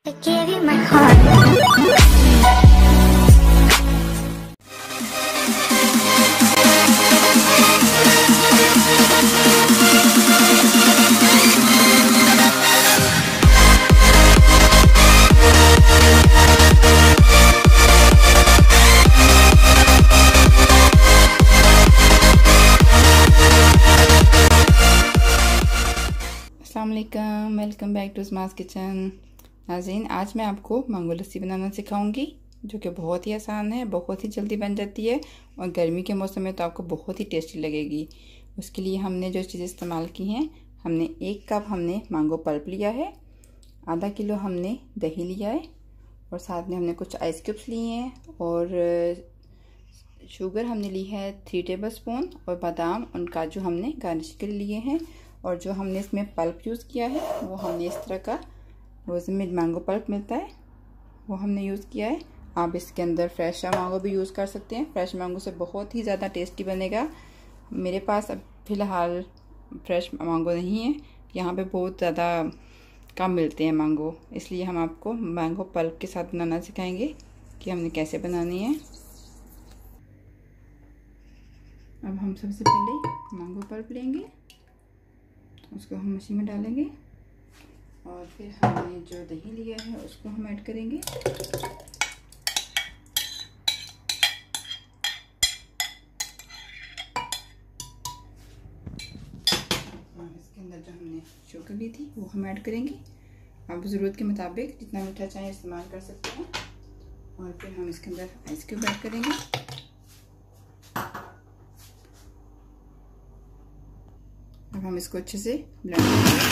I gave you my heart. अस्सलाम वालेकुम, welcome back to Smas kitchen. नाज़रीन, आज मैं आपको मैंगो लस्सी बनाना सिखाऊंगी जो कि बहुत ही आसान है, बहुत ही जल्दी बन जाती है और गर्मी के मौसम में तो आपको बहुत ही टेस्टी लगेगी। उसके लिए हमने जो चीज़ें इस्तेमाल की हैं, हमने 1 कप हमने मैंगो पल्प लिया है, आधा किलो हमने दही लिया है और साथ में हमने कुछ आइस क्यूब्स लिए हैं और शुगर हमने ली है 3 टेबल स्पून और बादाम और काजू हमने गार्निश के लिए हैं। और जो हमने इसमें पल्प यूज़ किया है वो हमने इस तरह का रोज़मेड मैंगो पल्प मिलता है, वो हमने यूज़ किया है। आप इसके अंदर फ्रेश मैंगो भी यूज़ कर सकते हैं, फ्रेश मैंगो से बहुत ही ज़्यादा टेस्टी बनेगा। मेरे पास अब फ़िलहाल फ्रेश मैंगो नहीं है, यहाँ पे बहुत ज़्यादा कम मिलते हैं मैंगो, इसलिए हम आपको मैंगो पल्प के साथ बनाना सिखाएंगे कि हमने कैसे बनानी है। अब हम सबसे पहले मैंगो पल्प लेंगे, उसको हम मशीन में डालेंगे और फिर हमने जो दही लिया है उसको हम ऐड करेंगे। और इसके अंदर जो हमने शुगर ली थी वो हम ऐड करेंगे। आप ज़रूरत के मुताबिक जितना मीठा चाहे इस्तेमाल कर सकते हैं। और फिर हम इसके अंदर आइस क्यूब ऐड करेंगे। अब हम इसको अच्छे से ब्लेंड करेंगे।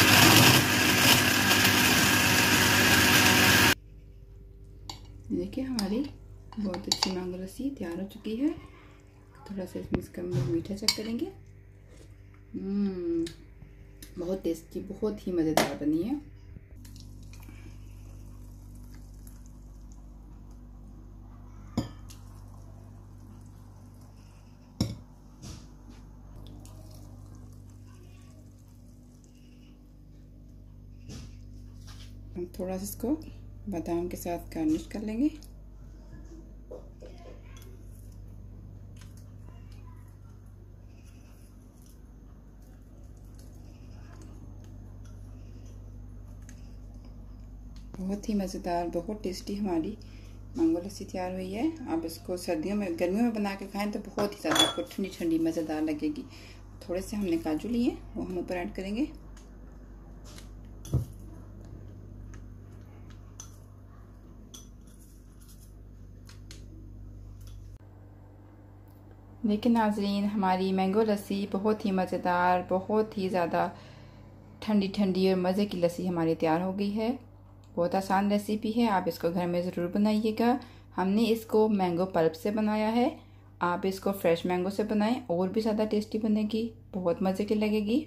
देखिए हमारी बहुत अच्छी मैंगो लस्सी तैयार हो चुकी है। थोड़ा सा इसमें इसका मीठा चेक करेंगे। बहुत टेस्टी, बहुत ही मज़ेदार बनी है। हम थोड़ा सा इसको बादाम के साथ गार्निश कर लेंगे। बहुत ही मज़ेदार, बहुत टेस्टी हमारी मैंगो लस्सी तैयार हुई है। आप इसको सर्दियों में, गर्मियों में बना के खाएं तो बहुत ही ज़्यादा आपको ठंडी ठंडी मज़ेदार लगेगी। थोड़े से हमने काजू लिए, वो हम ऊपर ऐड करेंगे। लेकिन नाज़रीन, हमारी मैंगो लस्सी बहुत ही मज़ेदार, बहुत ही ज़्यादा ठंडी ठंडी और मज़े की लस्सी हमारी तैयार हो गई है। बहुत आसान रेसिपी है, आप इसको घर में ज़रूर बनाइएगा। हमने इसको मैंगो पल्प से बनाया है, आप इसको फ्रेश मैंगो से बनाएं और भी ज़्यादा टेस्टी बनेगी, बहुत मज़े की लगेगी।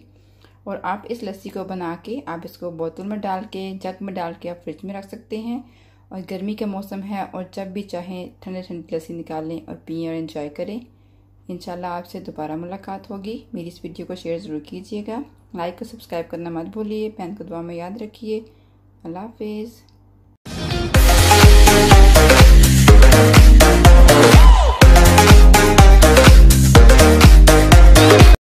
और आप इस लस्सी को बना के आप इसको बोतल में डाल के, जग में डाल के आप फ्रिज में रख सकते हैं। और गर्मी का मौसम है और जब भी चाहें ठंडी ठंडी लस्सी निकालें और पिएँ और एंजॉय करें। इंशाल्लाह आपसे दोबारा मुलाकात होगी। मेरी इस वीडियो को शेयर ज़रूर कीजिएगा, लाइक और सब्सक्राइब करना मत भूलिए। बहन को दुआ में याद रखिए। अल्लाह हाफिज़।